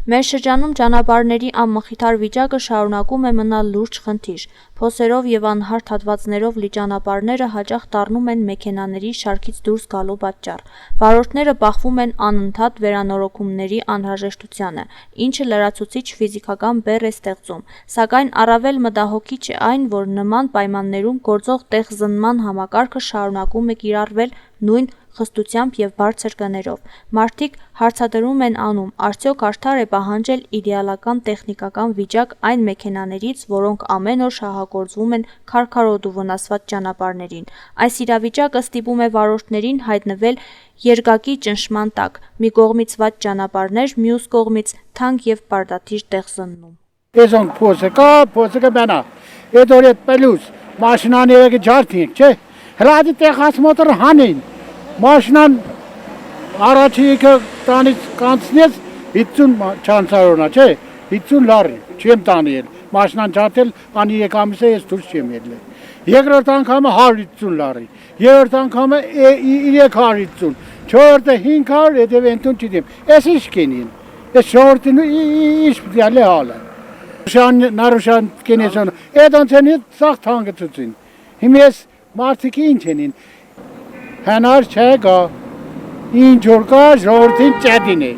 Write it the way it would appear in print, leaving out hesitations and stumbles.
Մեր շրջանում ճանապարհների անմխիթար վիճակը շարունակում է մնալ լուրջ խնդիր։ Փոսերով եւ անհարթ հատվածներով լի ճանապարհները հաճախ դառնում են մեքենաների շարքից դուրս գալու պատճառ։ Վարորդները բախվում են անընդհատ վերանորոգումների անհրաժեշտությանը, ինչը լրացուցիչ ֆիզիկական բեռ է ստեղծում։ Սակայն առավել մտահոգիչ է այն, որ նման պայմաններում գործող տեղզնման համակարգը շարունակում է կիրառվել նույն խստությամբ եւ բարձր գներով։ Մարդիկ հարցադրում են անում, արդյոք արդար է պահանջել իդեալական տեխնիկական վիճակ այն մեքենաներից, որոնք ամեն օր շահագործվում են քարքարոտ ու վնասված ճանապարհներին։ Այս իրավիճակը ստիպում է վարորդներին հայտնվել երկակի ճնշման տակ՝ մի կողմից վատ ճանապարհներ, մյուս կողմից թանկ եւ պարտադիր տեղզննում։ Էզոն փոսը բանա։ Էդորը պելուս մաշինաները ջարդին, չէ։ Հրադի տեխաս մոտորը հանին։ Մաշինան առաջիկը տանից կանցնեց 50 չանցարոնա, չէ, 50 լարի, չեմ տանել, մաշինան ջարդել, անի եկամիսը ես դուրս չեմ ելել։ Երկրորդ անգամը 150 լարի, երրորդ անգամը 350, չորրորդը 500, հետև ենտուն չդեմ, ես ինչ կենին, ես շորտին ինչ պտյալի հալը։ Նարուշան կենեսոն, էդ անցեն հետ սաղ թանգծուցին, հիմ ես մարդիկի ինչ ենին, հենար չէ գա, ինչ որ կա ժողովրդին ճետին է։